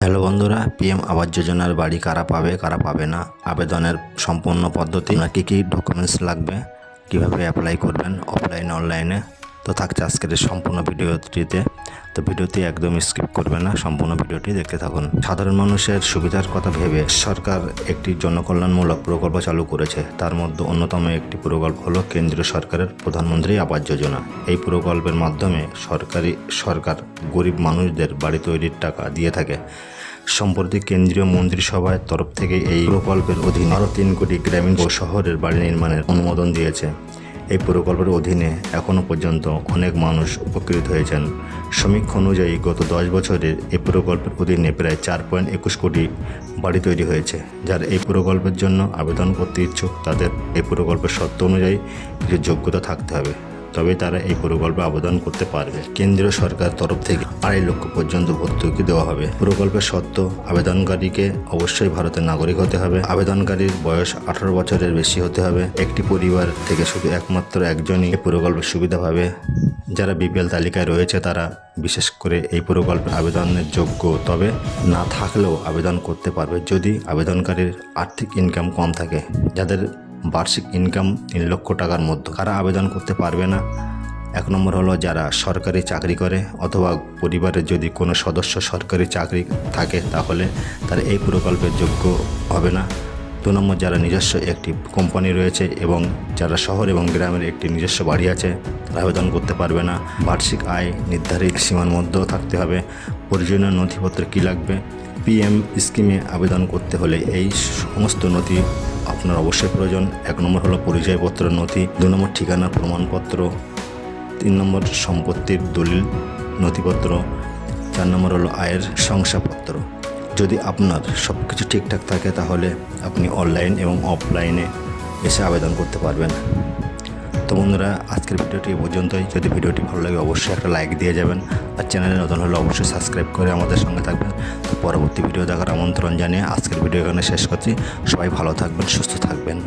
Hello বন্ধুরা, PM আবাস যোজনার বাড়ি কারা পাবে কারা পাবে না, আবেদনের সম্পূর্ণ পদ্ধতি, কী কী ডকুমেন্টস লাগবে, কিভাবে অ্যাপ্লাই করবেন অফলাইন অনলাইনে, তো থাকছে আজকের এই সম্পূর্ণ ভিডিওটিতে। তো ভিডিওটি একদম স্কিপ করবেন না, সম্পূর্ণ ভিডিওটি দেখতে থাকুন। সাধারণ মানুষের সুবিধার কথা ভেবে সরকার একটি জনকল্যাণমূলক প্রকল্প চালু করেছে। তার মধ্যে অন্যতম একটি প্রকল্প হলো কেন্দ্রীয় সরকারের প্রধানমন্ত্রী আবাস যোজনা। এই প্রকল্পের মাধ্যমে সরকার গরিব মানুষদের বাড়ি তৈরির টাকা দিয়ে থাকে। সম্প্রতি কেন্দ্রীয় মন্ত্রিসভার তরফ থেকে এই প্রকল্পের অধীনে আরও 3 কোটি গ্রামীণ ও শহরের বাড়ি নির্মাণের অনুমোদন দিয়েছে। এই প্রকল্পের অধীনে এখনও পর্যন্ত অনেক মানুষ উপকৃত হয়েছেন। সমীক্ষা অনুযায়ী গত 10 বছরে এই প্রকল্পের অধীনে প্রায় 4.21 কোটি বাড়ি তৈরি হয়েছে। যারা এই প্রকল্পের জন্য আবেদন করতে ইচ্ছুক তাদের এই প্রকল্পের শর্ত অনুযায়ী কিছু যোগ্যতা থাকতে হবে, তবে তারা এই প্রকল্পে আবেদন করতে পারবে। কেন্দ্রীয় সরকার তরফ থেকে 2.5 লক্ষ পর্যন্ত ভর্তুকি দেওয়া হবে। প্রকল্পের শর্ত: আবেদনকারীকে অবশ্যই ভারতের নাগরিক হতে হবে, আবেদনকারীর বয়স 18 বছরের বেশি হতে হবে, একটি পরিবার থেকে শুধু একমাত্র একজনই এই প্রকল্পের সুবিধা পাবে। যারা বিপিএল তালিকায় রয়েছে তারা বিশেষ করে এই প্রকল্পের আবেদনের যোগ্য, তবে না থাকলেও আবেদন করতে পারবে যদি আবেদনকারীর আর্থিক ইনকাম কম থাকে। যাদের বার্ষিক ইনকাম 3 লক্ষ টাকার মধ্যে, কারা আবেদন করতে পারবে না? 1 নম্বর হলো যারা সরকারি চাকরি করে অথবা পরিবারের যদি কোনো সদস্য সরকারি চাকরি থাকে তাহলে তারা এই প্রকল্পের যোগ্য হবে না। 2 নম্বর যারা নিজস্ব একটি কোম্পানি রয়েছে এবং যারা শহর এবং গ্রামের একটি নিজস্ব বাড়ি আছে তারা আবেদন করতে পারবে না। বার্ষিক আয় নির্ধারিত সীমার মধ্যেও থাকতে হবে। প্রয়োজনীয় নথিপত্র কী লাগবে? পিএম স্কিমে আবেদন করতে হলে এই সমস্ত নথি আপনার অবশ্যই প্রয়োজন। 1 নম্বর হলো পরিচয়পত্র নথি, 2 নম্বর ঠিকানার প্রমাণপত্র, 3 নম্বর সম্পত্তির দলিল নথিপত্র, 4 নম্বর হলো আয়ের শংসাপত্র। যদি আপনার সব কিছু ঠিকঠাক থাকে তাহলে আপনি অনলাইন এবং অফলাইনে এসে আবেদন করতে পারবেন। তো বন্ধুরা, আজকের ভিডিওটি এই পর্যন্তই। যদি ভিডিওটি ভালো লাগে অবশ্যই একটা লাইক দিয়ে যাবেন, আর চ্যানেলে নতুন হলে অবশ্যই সাবস্ক্রাইব করে আমাদের সঙ্গে থাকবেন। তো পরবর্তী ভিডিও দেখার আমন্ত্রণ জানিয়ে আজকের ভিডিও এখানে শেষ করছি। সবাই ভালো থাকবেন, সুস্থ থাকবেন।